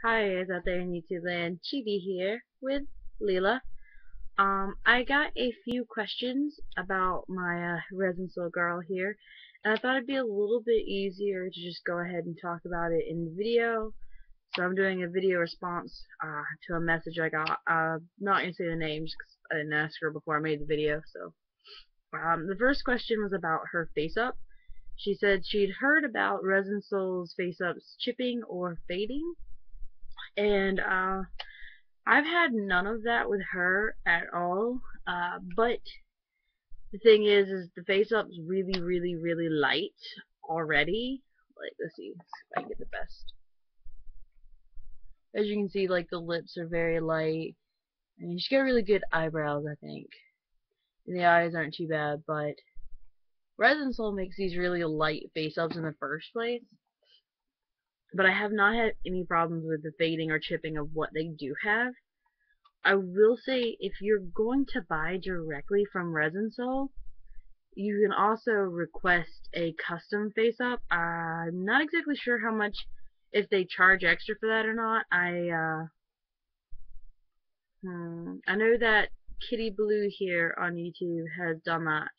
Hi guys out there in YouTube land, Chibi here with Leela. I got a few questions about my resin soul girl here, and I thought it'd be a little bit easier to just go ahead and talk about it in the video. So I'm doing a video response to a message I got. Not gonna say the names because I didn't ask her before I made the video. So the first question was about her face up. She said she'd heard about resin soul's face ups chipping or fading, and I've had none of that with her at all. But the thing is the face up's really light already. Like, let's see if I can get the best. As you can see, like the lips are very light, and she's got really good eyebrows, I think. And the eyes aren't too bad, but Resin Soul makes these really light face ups in the first place. But I have not had any problems with the fading or chipping of what they do have. I will say, if you're going to buy directly from Resin Soul, you can also request a custom face up. I'm not exactly sure how much, if they charge extra for that or not. I know that Kitty Blue here on YouTube has done that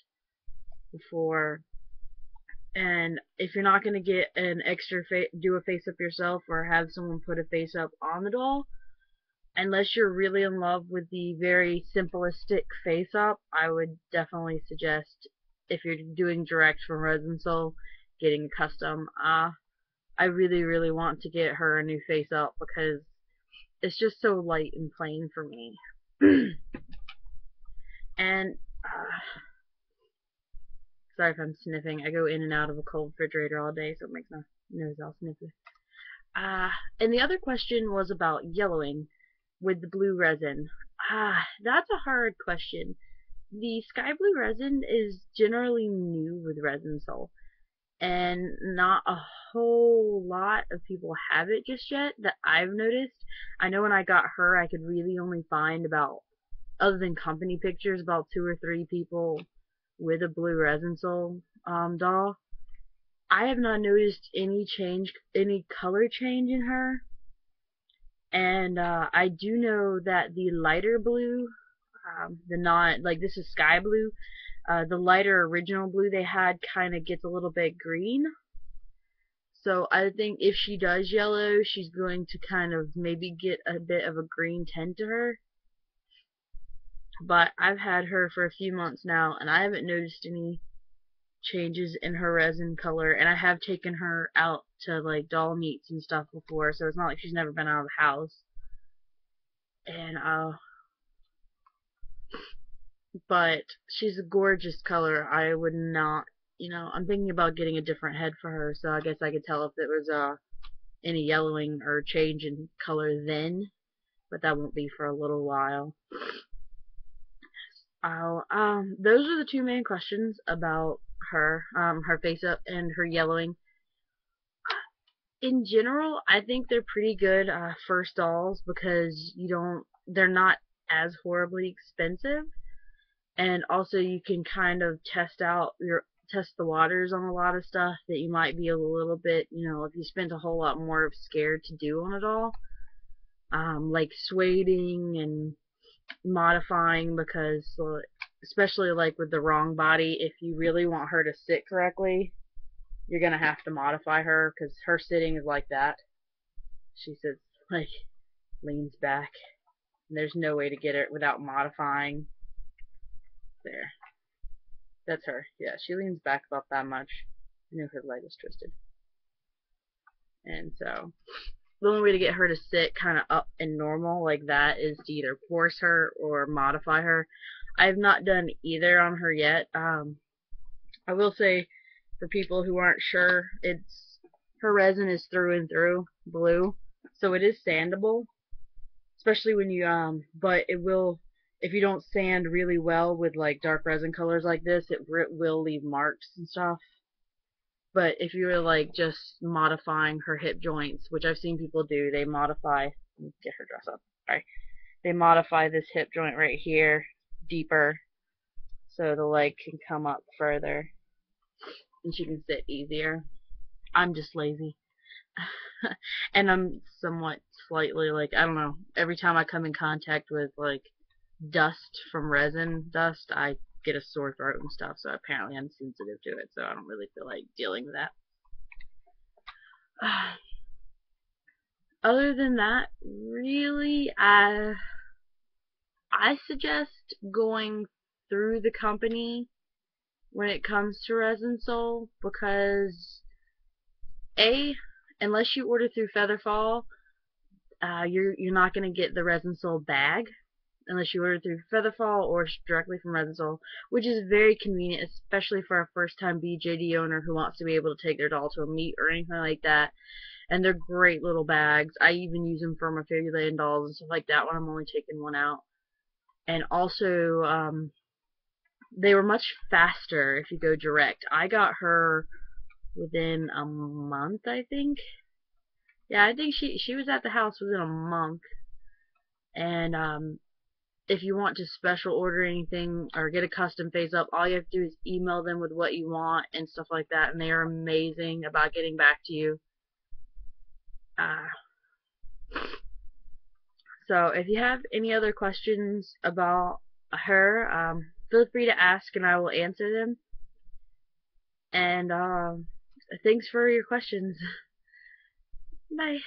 before. And if you're not going to get an extra do a face up yourself or have someone put a face up on the doll, unless you're really in love with the very simplistic face up, I would definitely suggest, if you're doing direct from Resin Soul, getting a custom. I really want to get her a new face up because it's just so light and plain for me. And sorry if I'm sniffing. I go in and out of a cold refrigerator all day, so it makes my nose all sniffy. And the other question was about yellowing with the blue resin. That's a hard question. The sky blue resin is generally new with Resin Soul, and not a whole lot of people have it just yet that I've noticed. I know when I got her, I could really only find about, other than company pictures, about 2 or 3 people with a blue Resin Soul doll. I have not noticed any change, any color change in her. And I do know that the lighter blue, the not, like, this is sky blue, the lighter original blue they had kind of gets a little bit green. So I think if she does yellow, she's going to kind of maybe get a bit of a green tint to her. But I've had her for a few months now, and I haven't noticed any changes in her resin color. And I have taken her out to like doll meets and stuff before, so it's not like she's never been out of the house. And but she's a gorgeous color. I would not, I'm thinking about getting a different head for her, so I guess I could tell if there was any yellowing or change in color then, but that won't be for a little while. Those are the 2 main questions about her, her face up and her yellowing. In general, I think they're pretty good first dolls because they're not as horribly expensive, and also you can kind of test the waters on a lot of stuff that you might be a little bit, if you spent a whole lot more of scared to do on it all, like sueding and modifying, because especially like with the wrong body, if you really want her to sit correctly, you're gonna have to modify her because her sitting is like that. She sits like leans back, and there's no way to get it without modifying. There. That's her. Yeah, she leans back about that much. I know her leg is twisted. And so, the only way to get her to sit kind of up and normal like that is to either force her or modify her. I have not done either on her yet. I will say, for people who aren't sure, her resin is through and through blue, so it is sandable. Especially when you but it will, if you don't sand really well with like dark resin colors like this, it will leave marks and stuff. But if you were like just modifying her hip joints, which I've seen people do, they modify, let me get her dress up, sorry, they modify this hip joint right here deeper so the leg can come up further and she can sit easier. I'm just lazy. And I'm somewhat slightly like, I don't know, every time I come in contact with like dust from resin dust, I get a sore throat and stuff, so apparently I'm sensitive to it, so I don't really feel like dealing with that. Other than that, really, I suggest going through the company when it comes to Resin Soul because A, unless you order through Featherfall, you're not gonna get the Resin Soul bag unless you order through Featherfall or directly from Resin Soul, which is very convenient, especially for a first-time BJD owner who wants to be able to take their doll to a meet or anything like that. And they're great little bags. I even use them for my Fairyland dolls and stuff like that when I'm only taking one out. And also, they were much faster if you go direct. I got her within a month, I think. Yeah, I think she was at the house within a month. And if you want to special order anything or get a custom face up, all you have to do is email them with what you want and stuff like that, and they are amazing about getting back to you. Uh, so if you have any other questions about her, feel free to ask and I will answer them. And thanks for your questions. Bye.